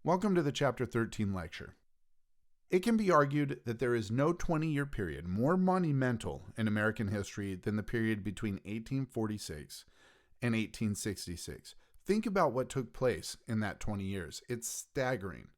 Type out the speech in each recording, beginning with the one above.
Welcome to the Chapter 13 lecture. It can be argued that there is no 20-year period more monumental in American history than the period between 1846 and 1866. Think about what took place in that 20 years. It's staggering.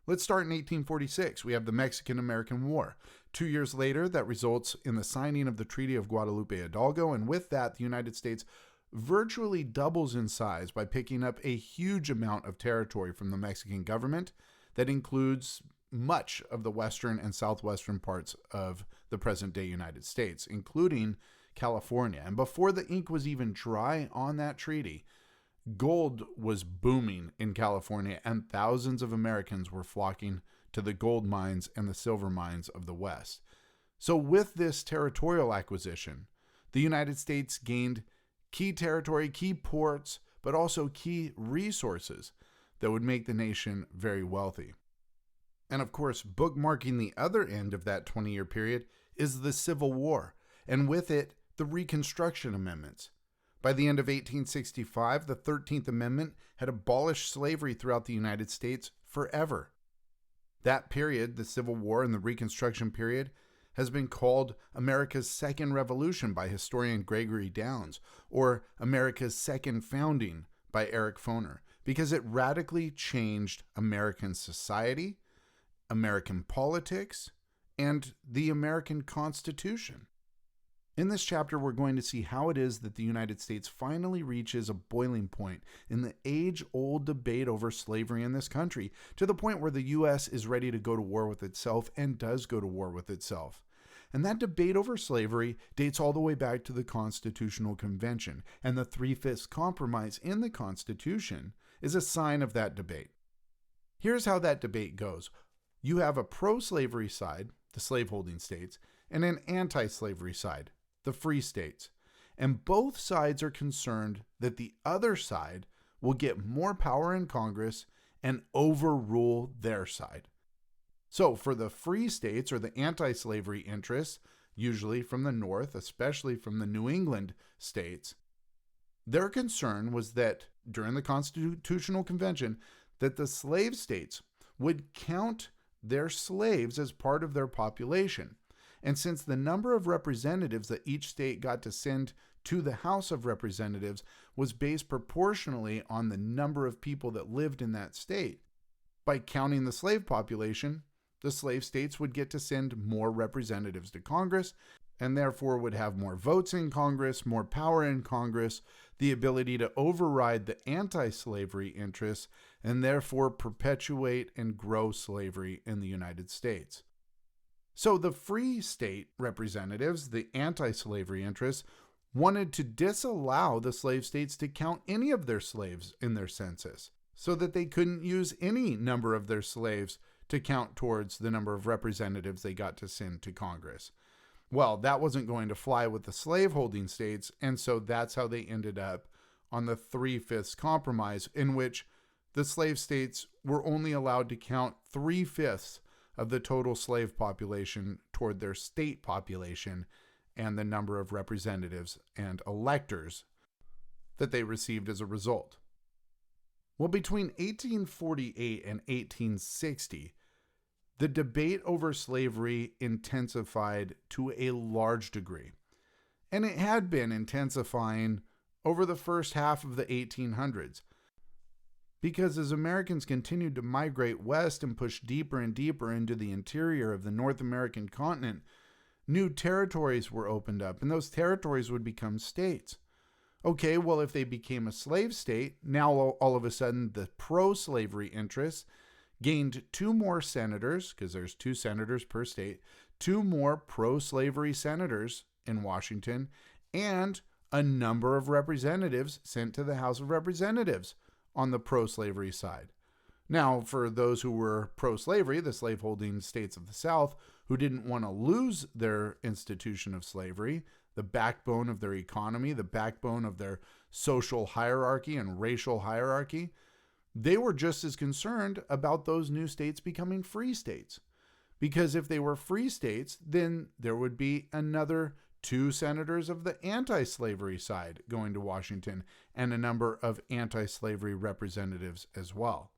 Let's start in 1846. We have the Mexican-American War. 2 years later, that results in the signing of the Treaty of Guadalupe Hidalgo, and with that, the United States virtually doubles in size by picking up a huge amount of territory from the Mexican government that includes much of the western and southwestern parts of the present-day United States, including California. And before the ink was even dry on that treaty, gold was booming in California, and thousands of Americans were flocking to the gold mines and the silver mines of the West. So with this territorial acquisition, the United States gained key territory, key ports, but also key resources that would make the nation very wealthy. And of course, bookmarking the other end of that 20-year period is the Civil War, and with it, the Reconstruction Amendments. By the end of 1865, the 13th Amendment had abolished slavery throughout the United States forever. That period, the Civil War and the Reconstruction period, has been called America's Second Revolution by historian Gregory Downs, or America's Second Founding by Eric Foner, because it radically changed American society, American politics, and the American Constitution. In this chapter, we're going to see how it is that the United States finally reaches a boiling point in the age-old debate over slavery in this country, to the point where the U.S. is ready to go to war with itself and does go to war with itself. And that debate over slavery dates all the way back to the Constitutional Convention, and the Three-Fifths Compromise in the Constitution is a sign of that debate. Here's how that debate goes. You have a pro-slavery side, the slaveholding states, and an anti-slavery side, the free states. And both sides are concerned that the other side will get more power in Congress and overrule their side. So for the free states, or the anti-slavery interests, usually from the North, especially from the New England states, their concern was that during the Constitutional Convention, that the slave states would count their slaves as part of their population. And since the number of representatives that each state got to send to the House of Representatives was based proportionally on the number of people that lived in that state, by counting the slave population, the slave states would get to send more representatives to Congress, and therefore would have more votes in Congress, more power in Congress, the ability to override the anti-slavery interests, and therefore perpetuate and grow slavery in the United States. So the free state representatives, the anti-slavery interests, wanted to disallow the slave states to count any of their slaves in their census, so that they couldn't use any number of their slaves to count towards the number of representatives they got to send to Congress. Well, that wasn't going to fly with the slaveholding states, and so that's how they ended up on the Three-Fifths Compromise, in which the slave states were only allowed to count 3/5 of the total slave population toward their state population and the number of representatives and electors that they received as a result. Well, between 1848 and 1860, the debate over slavery intensified to a large degree. And it had been intensifying over the first half of the 1800s. Because as Americans continued to migrate west and push deeper and deeper into the interior of the North American continent, new territories were opened up, and those territories would become states. Okay, well, if they became a slave state, now all of a sudden the pro-slavery interests gained 2 more senators, because there's 2 senators per state, 2 more pro-slavery senators in Washington, and a number of representatives sent to the House of Representatives on the pro-slavery side. Now, for those who were pro-slavery, the slaveholding states of the South, who didn't want to lose their institution of slavery, the backbone of their economy, the backbone of their social hierarchy and racial hierarchy, they were just as concerned about those new states becoming free states. Because if they were free states, then there would be another 2 senators of the anti-slavery side going to Washington, and a number of anti-slavery representatives as well.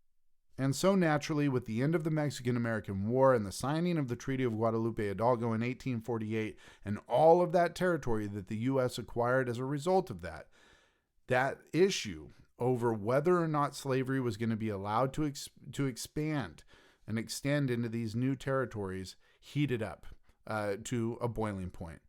And so naturally, with the end of the Mexican-American War and the signing of the Treaty of Guadalupe Hidalgo in 1848 and all of that territory that the U.S. acquired as a result of that, that issue over whether or not slavery was going to be allowed to expand and extend into these new territories heated up to a boiling point.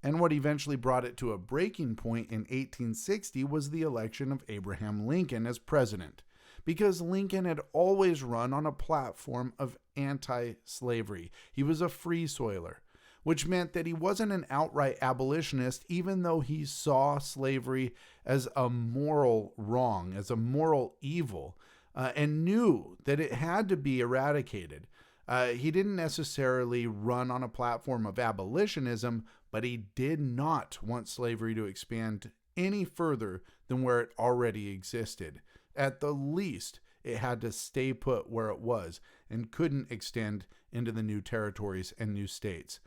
And what eventually brought it to a breaking point in 1860 was the election of Abraham Lincoln as president, because Lincoln had always run on a platform of anti-slavery. He was a free soiler, which meant that he wasn't an outright abolitionist, even though he saw slavery as a moral wrong, as a moral evil, and knew that it had to be eradicated. He didn't necessarily run on a platform of abolitionism, but he did not want slavery to expand any further than where it already existed. At the least, it had to stay put where it was and couldn't extend into the new territories and new states.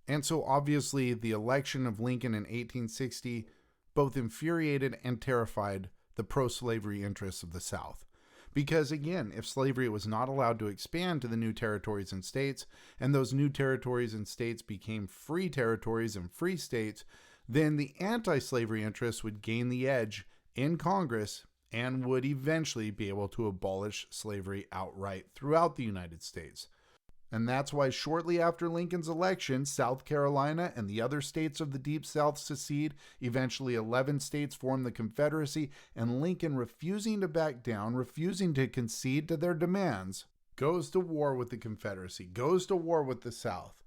And so obviously the election of Lincoln in 1860 both infuriated and terrified the pro-slavery interests of the South. Because again, if slavery was not allowed to expand to the new territories and states, and those new territories and states became free territories and free states, then the anti-slavery interests would gain the edge in Congress and would eventually be able to abolish slavery outright throughout the United States. And that's why shortly after Lincoln's election, South Carolina and the other states of the Deep South secede. Eventually 11 states form the Confederacy, and Lincoln, refusing to back down, refusing to concede to their demands, goes to war with the Confederacy, goes to war with the South.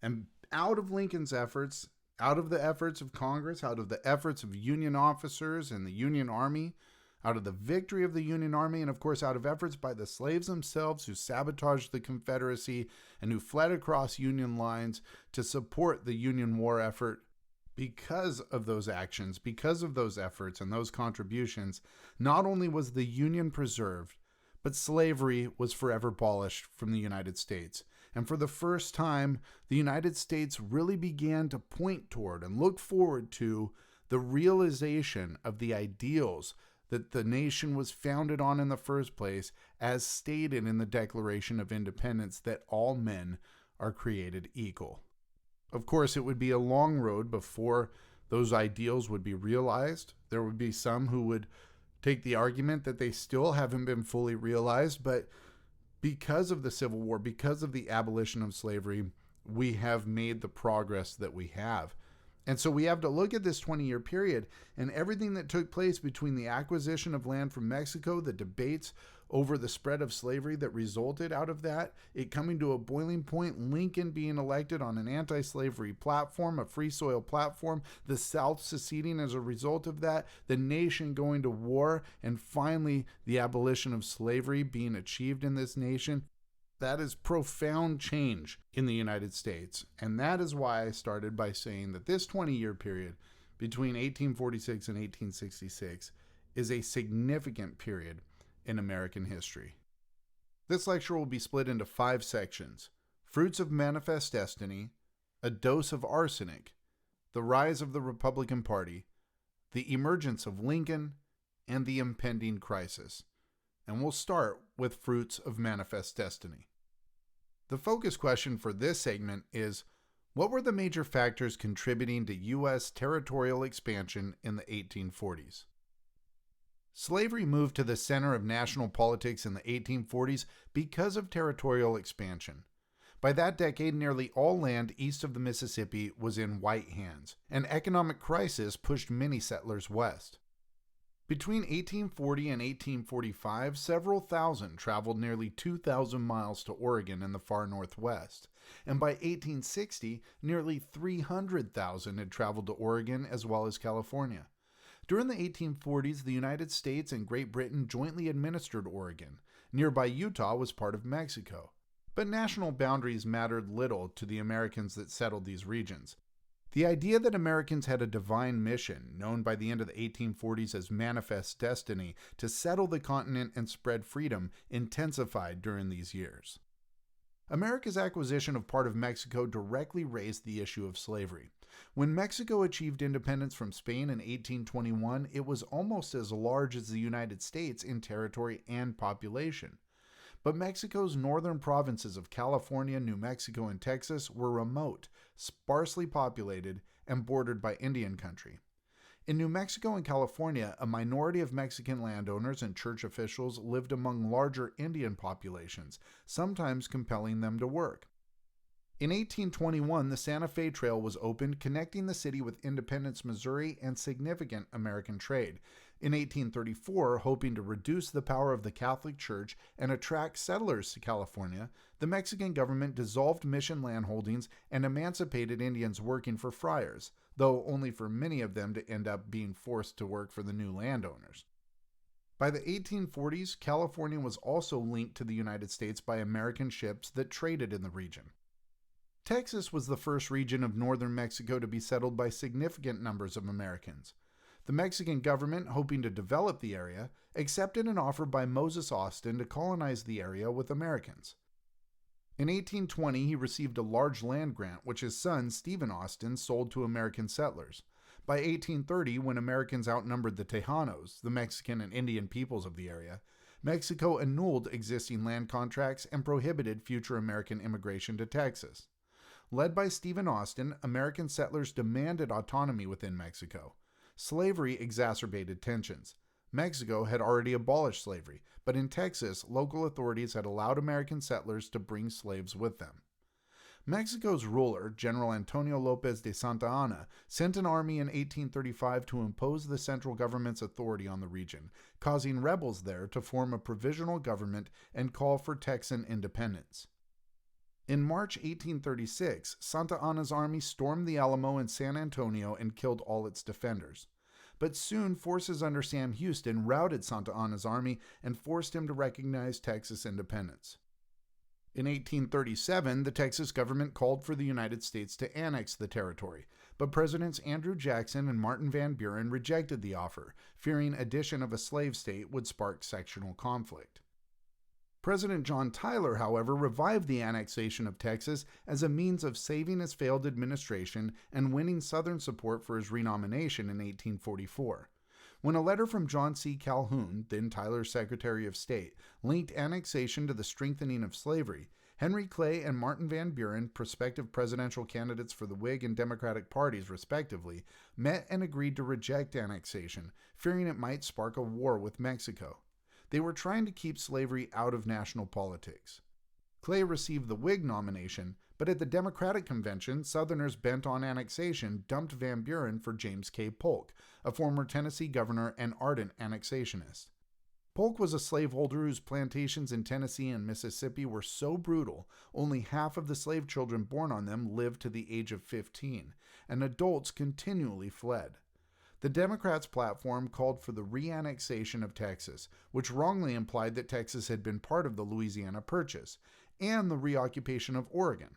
And out of Lincoln's efforts, out of the efforts of Congress, out of the efforts of Union officers and the Union Army, out of the victory of the Union Army, and of course out of efforts by the slaves themselves who sabotaged the Confederacy and who fled across Union lines to support the Union war effort. Because of those actions, because of those efforts and those contributions, not only was the Union preserved, but slavery was forever abolished from the United States. And for the first time, the United States really began to point toward and look forward to the realization of the ideals that the nation was founded on in the first place, as stated in the Declaration of Independence, that all men are created equal. Of course, it would be a long road before those ideals would be realized. There would be some who would take the argument that they still haven't been fully realized, but because of the Civil War, because of the abolition of slavery, we have made the progress that we have. And so we have to look at this 20-year period and everything that took place between the acquisition of land from Mexico, the debates over the spread of slavery that resulted out of that, it coming to a boiling point, Lincoln being elected on an anti-slavery platform, a free soil platform, the South seceding as a result of that, the nation going to war, and finally the abolition of slavery being achieved in this nation. That is profound change in the United States. And that is why I started by saying that this 20-year period between 1846 and 1866 is a significant period in American history. This lecture will be split into 5 sections: Fruits of Manifest Destiny, A Dose of Arsenic, The Rise of the Republican Party, The Emergence of Lincoln, and The Impending Crisis. And we'll start with Fruits of Manifest Destiny. The focus question for this segment is, what were the major factors contributing to U.S. territorial expansion in the 1840s? Slavery moved to the center of national politics in the 1840s because of territorial expansion. By that decade, nearly all land east of the Mississippi was in white hands, and economic crisis pushed many settlers west. Between 1840 and 1845, several thousand traveled nearly 2,000 miles to Oregon in the far northwest, and by 1860, nearly 300,000 had traveled to Oregon as well as California. During the 1840s, the United States and Great Britain jointly administered Oregon. Nearby Utah was part of Mexico. But national boundaries mattered little to the Americans that settled these regions. The idea that Americans had a divine mission, known by the end of the 1840s as Manifest Destiny, to settle the continent and spread freedom, intensified during these years. America's acquisition of part of Mexico directly raised the issue of slavery. When Mexico achieved independence from Spain in 1821, it was almost as large as the United States in territory and population. But Mexico's northern provinces of California, New Mexico, and Texas were remote, sparsely populated, and bordered by Indian country. In New Mexico and California, a minority of Mexican landowners and church officials lived among larger Indian populations, sometimes compelling them to work. In 1821, the Santa Fe Trail was opened, connecting the city with Independence, Missouri, and significant American trade. In 1834, hoping to reduce the power of the Catholic Church and attract settlers to California, the Mexican government dissolved mission landholdings and emancipated Indians working for friars, though only for many of them to end up being forced to work for the new landowners. By the 1840s, California was also linked to the United States by American ships that traded in the region. Texas was the first region of northern Mexico to be settled by significant numbers of Americans. The Mexican government, hoping to develop the area, accepted an offer by Moses Austin to colonize the area with Americans. In 1820, he received a large land grant, which his son, Stephen Austin, sold to American settlers. By 1830, when Americans outnumbered the Tejanos, the Mexican and Indian peoples of the area, Mexico annulled existing land contracts and prohibited future American immigration to Texas. Led by Stephen Austin, American settlers demanded autonomy within Mexico. Slavery exacerbated tensions. Mexico had already abolished slavery, but in Texas, local authorities had allowed American settlers to bring slaves with them. Mexico's ruler, General Antonio Lopez de Santa Anna, sent an army in 1835 to impose the central government's authority on the region, causing rebels there to form a provisional government and call for Texan independence. In March 1836, Santa Anna's army stormed the Alamo in San Antonio and killed all its defenders. But soon, forces under Sam Houston routed Santa Anna's army and forced him to recognize Texas independence. In 1837, the Texas government called for the United States to annex the territory, but Presidents Andrew Jackson and Martin Van Buren rejected the offer, fearing addition of a slave state would spark sectional conflict. President John Tyler, however, revived the annexation of Texas as a means of saving his failed administration and winning Southern support for his renomination in 1844. When a letter from John C. Calhoun, then Tyler's Secretary of State, linked annexation to the strengthening of slavery, Henry Clay and Martin Van Buren, prospective presidential candidates for the Whig and Democratic parties respectively, met and agreed to reject annexation, fearing it might spark a war with Mexico. They were trying to keep slavery out of national politics. Clay received the Whig nomination, but at the Democratic convention, Southerners bent on annexation dumped Van Buren for James K. Polk, a former Tennessee governor and ardent annexationist. Polk was a slaveholder whose plantations in Tennessee and Mississippi were so brutal, only half of the slave children born on them lived to the age of 15, and adults continually fled. The Democrats' platform called for the reannexation of Texas, which wrongly implied that Texas had been part of the Louisiana Purchase, and the reoccupation of Oregon.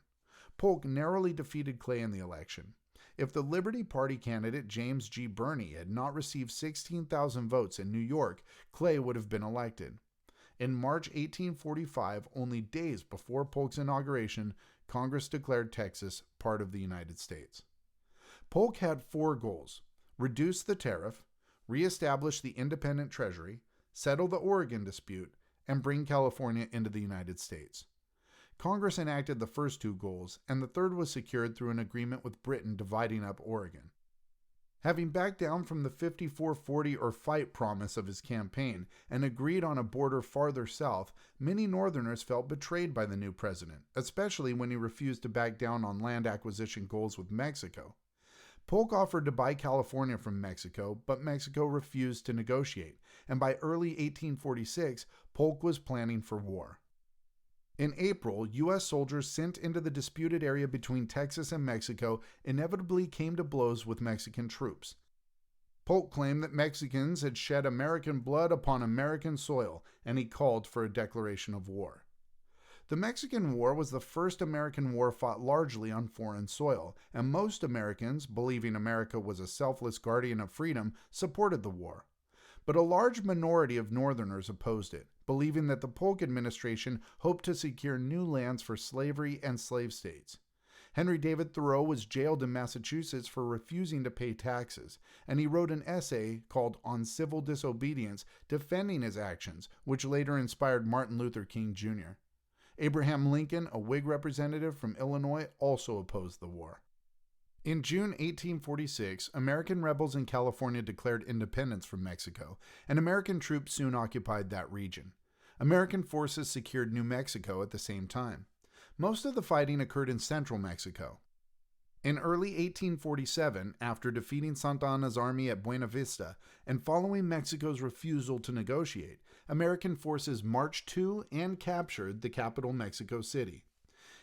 Polk narrowly defeated Clay in the election. If the Liberty Party candidate James G. Birney had not received 16,000 votes in New York, Clay would have been elected. In March 1845, only days before Polk's inauguration, Congress declared Texas part of the United States. Polk had 4 goals: reduce the tariff, reestablish the independent treasury, settle the Oregon dispute, and bring California into the United States. Congress enacted the first 2 goals, and the third was secured through an agreement with Britain dividing up Oregon. Having backed down from the 54-40 or fight promise of his campaign and agreed on a border farther south, many Northerners felt betrayed by the new president, especially when he refused to back down on land acquisition goals with Mexico. Polk offered to buy California from Mexico, but Mexico refused to negotiate, and by early 1846, Polk was planning for war. In April, U.S. soldiers sent into the disputed area between Texas and Mexico inevitably came to blows with Mexican troops. Polk claimed that Mexicans had shed American blood upon American soil, and he called for a declaration of war. The Mexican War was the first American war fought largely on foreign soil, and most Americans, believing America was a selfless guardian of freedom, supported the war. But a large minority of Northerners opposed it, believing that the Polk administration hoped to secure new lands for slavery and slave states. Henry David Thoreau was jailed in Massachusetts for refusing to pay taxes, and he wrote an essay called On Civil Disobedience defending his actions, which later inspired Martin Luther King Jr. Abraham Lincoln, a Whig representative from Illinois, also opposed the war. In June 1846, American rebels in California declared independence from Mexico, and American troops soon occupied that region. American forces secured New Mexico at the same time. Most of the fighting occurred in central Mexico. In early 1847, after defeating Santa Anna's army at Buena Vista and following Mexico's refusal to negotiate, American forces marched to and captured the capital, Mexico City.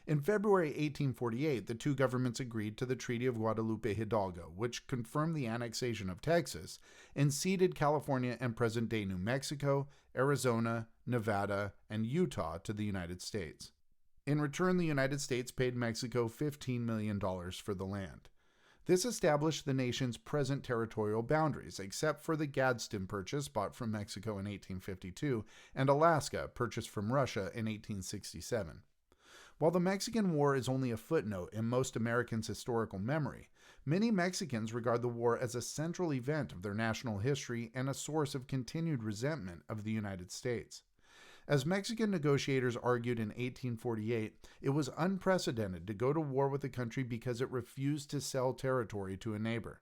In February 1848, the two governments agreed to the Treaty of Guadalupe Hidalgo, which confirmed the annexation of Texas and ceded California and present-day New Mexico, Arizona, Nevada, and Utah to the United States. In return, the United States paid Mexico $15 million for the land. This established the nation's present territorial boundaries, except for the Gadsden Purchase bought from Mexico in 1852 and Alaska, purchased from Russia in 1867. While the Mexican War is only a footnote in most Americans' historical memory, many Mexicans regard the war as a central event of their national history and a source of continued resentment of the United States. As Mexican negotiators argued in 1848, it was unprecedented to go to war with a country because it refused to sell territory to a neighbor.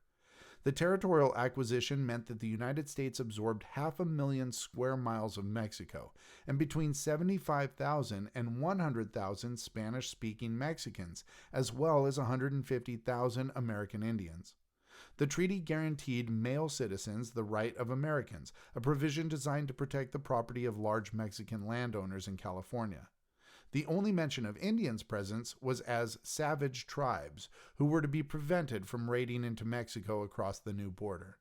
The territorial acquisition meant that the United States absorbed 500,000 square miles of Mexico, and between 75,000 and 100,000 Spanish-speaking Mexicans, as well as 150,000 American Indians. The treaty guaranteed male citizens the right of Americans, a provision designed to protect the property of large Mexican landowners in California. The only mention of Indians' presence was as savage tribes, who were to be prevented from raiding into Mexico across the new border.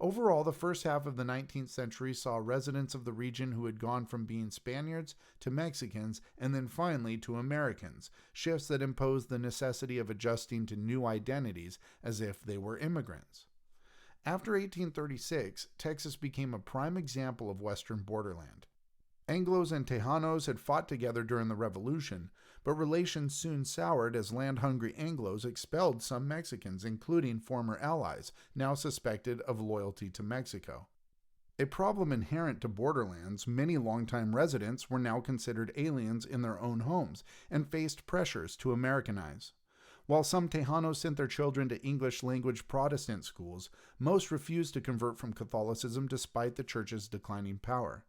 Overall, the first half of the 19th century saw residents of the region who had gone from being Spaniards to Mexicans and then finally to Americans, shifts that imposed the necessity of adjusting to new identities as if they were immigrants. After 1836, Texas became a prime example of Western borderland. Anglos and Tejanos had fought together during the Revolution, but relations soon soured as land-hungry Anglos expelled some Mexicans, including former allies, now suspected of loyalty to Mexico. A problem inherent to borderlands, many longtime residents were now considered aliens in their own homes and faced pressures to Americanize. While some Tejanos sent their children to English-language Protestant schools, most refused to convert from Catholicism despite the church's declining power.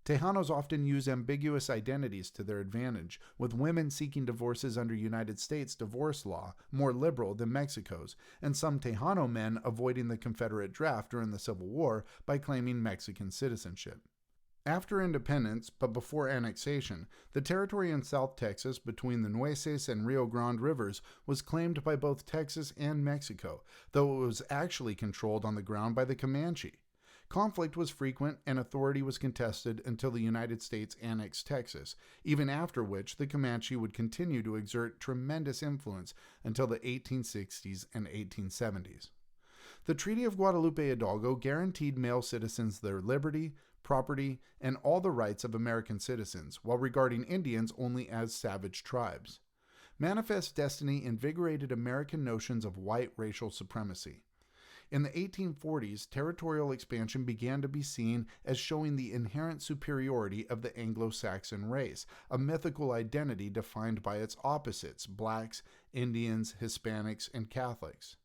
Tejanos often use ambiguous identities to their advantage, with women seeking divorces under United States divorce law, more liberal than Mexico's, and some Tejano men avoiding the Confederate draft during the Civil War by claiming Mexican citizenship. After independence, but before annexation, the territory in South Texas between the Nueces and Rio Grande rivers was claimed by both Texas and Mexico, though it was actually controlled on the ground by the Comanche. Conflict was frequent and authority was contested until the United States annexed Texas, even after which the Comanche would continue to exert tremendous influence until the 1860s and 1870s. The Treaty of Guadalupe Hidalgo guaranteed male citizens their liberty, property, and all the rights of American citizens, while regarding Indians only as savage tribes. Manifest Destiny invigorated American notions of white racial supremacy. In the 1840s, territorial expansion began to be seen as showing the inherent superiority of the Anglo-Saxon race, a mythical identity defined by its opposites, blacks, Indians, Hispanics, and Catholics.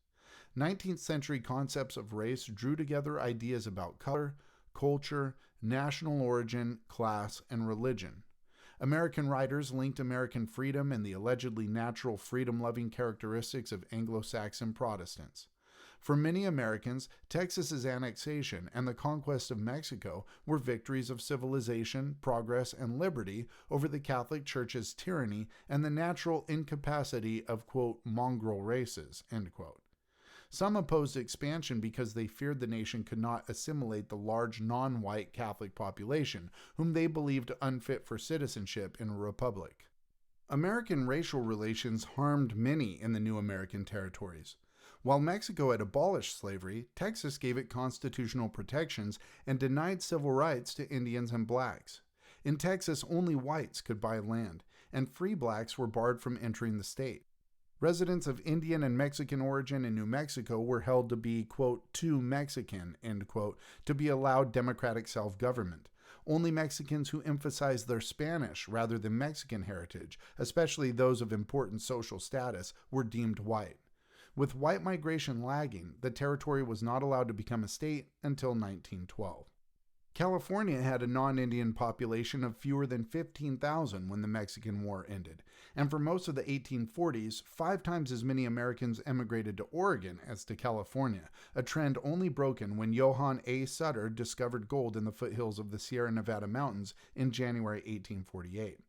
19th century concepts of race drew together ideas about color, culture, national origin, class, and religion. American writers linked American freedom and the allegedly natural freedom-loving characteristics of Anglo-Saxon Protestants. For many Americans, Texas's annexation and the conquest of Mexico were victories of civilization, progress, and liberty over the Catholic Church's tyranny and the natural incapacity of, quote, mongrel races, end quote. Some opposed expansion because they feared the nation could not assimilate the large non-white Catholic population, whom they believed unfit for citizenship in a republic. American racial relations harmed many in the new American territories. While Mexico had abolished slavery, Texas gave it constitutional protections and denied civil rights to Indians and blacks. In Texas, only whites could buy land, and free blacks were barred from entering the state. Residents of Indian and Mexican origin in New Mexico were held to be, quote, too Mexican, end quote, to be allowed democratic self-government. Only Mexicans who emphasized their Spanish rather than Mexican heritage, especially those of important social status, were deemed white. With white migration lagging, the territory was not allowed to become a state until 1912. California had a non-Indian population of fewer than 15,000 when the Mexican War ended, and for most of the 1840s, 5 times as many Americans emigrated to Oregon as to California, a trend only broken when Johann A. Sutter discovered gold in the foothills of the Sierra Nevada mountains in January 1848.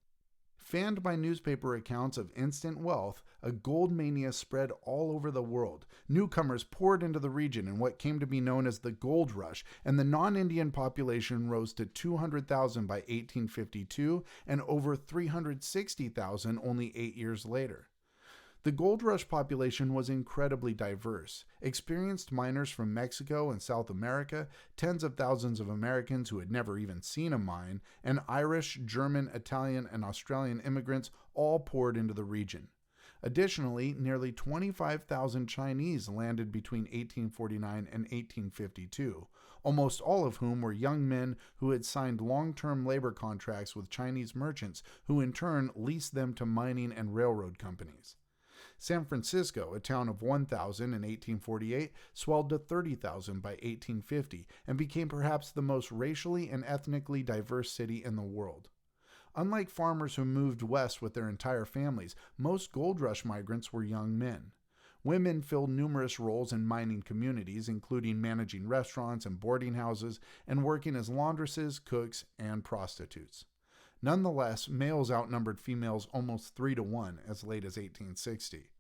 Fanned by newspaper accounts of instant wealth, a gold mania spread all over the world. Newcomers poured into the region in what came to be known as the Gold Rush, and the non-Indian population rose to 200,000 by 1852 and over 360,000 only 8 years later. The Gold Rush population was incredibly diverse. Experienced miners from Mexico and South America, tens of thousands of Americans who had never even seen a mine, and Irish, German, Italian, and Australian immigrants all poured into the region. Additionally, nearly 25,000 Chinese landed between 1849 and 1852, almost all of whom were young men who had signed long-term labor contracts with Chinese merchants who in turn leased them to mining and railroad companies. San Francisco, a town of 1,000 in 1848, swelled to 30,000 by 1850 and became perhaps the most racially and ethnically diverse city in the world. Unlike farmers who moved west with their entire families, most Gold Rush migrants were young men. Women filled numerous roles in mining communities, including managing restaurants and boarding houses and working as laundresses, cooks, and prostitutes. Nonetheless, males outnumbered females almost 3-to-1 as late as 1860.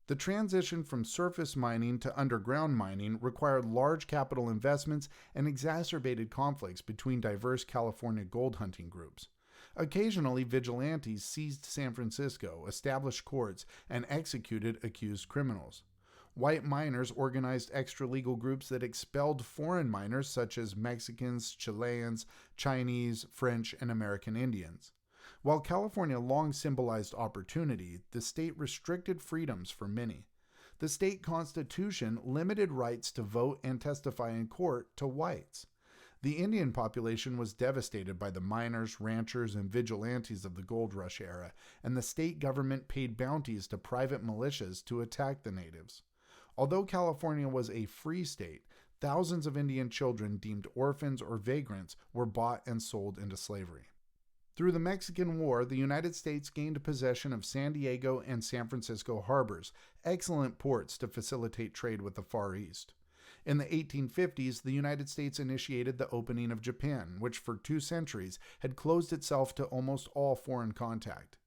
The transition from surface mining to underground mining required large capital investments and exacerbated conflicts between diverse California gold hunting groups. Occasionally, vigilantes seized San Francisco, established courts, and executed accused criminals. White miners organized extra-legal groups that expelled foreign miners such as Mexicans, Chileans, Chinese, French, and American Indians. While California long symbolized opportunity, the state restricted freedoms for many. The state constitution limited rights to vote and testify in court to whites. The Indian population was devastated by the miners, ranchers, and vigilantes of the Gold Rush era, and the state government paid bounties to private militias to attack the natives. Although California was a free state, thousands of Indian children deemed orphans or vagrants were bought and sold into slavery. Through the Mexican War, the United States gained possession of San Diego and San Francisco harbors, excellent ports to facilitate trade with the Far East. In the 1850s, the United States initiated the opening of Japan, which for 2 centuries had closed itself to almost all foreign contact.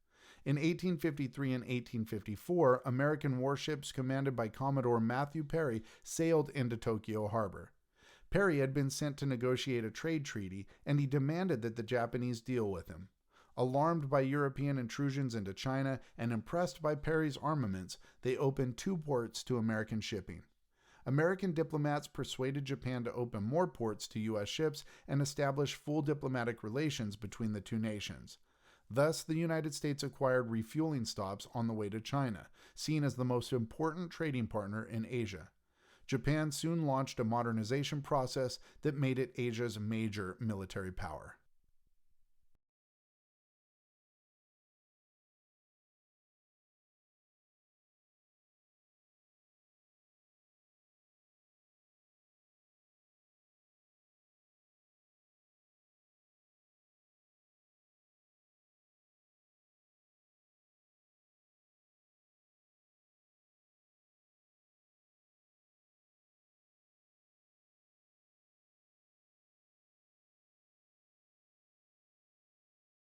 In 1853 and 1854, American warships commanded by Commodore Matthew Perry sailed into Tokyo Harbor. Perry had been sent to negotiate a trade treaty, and he demanded that the Japanese deal with him. Alarmed by European intrusions into China and impressed by Perry's armaments, they opened 2 ports to American shipping. American diplomats persuaded Japan to open more ports to U.S. ships and establish full diplomatic relations between the 2 nations. Thus, the United States acquired refueling stops on the way to China, seen as the most important trading partner in Asia. Japan soon launched a modernization process that made it Asia's major military power.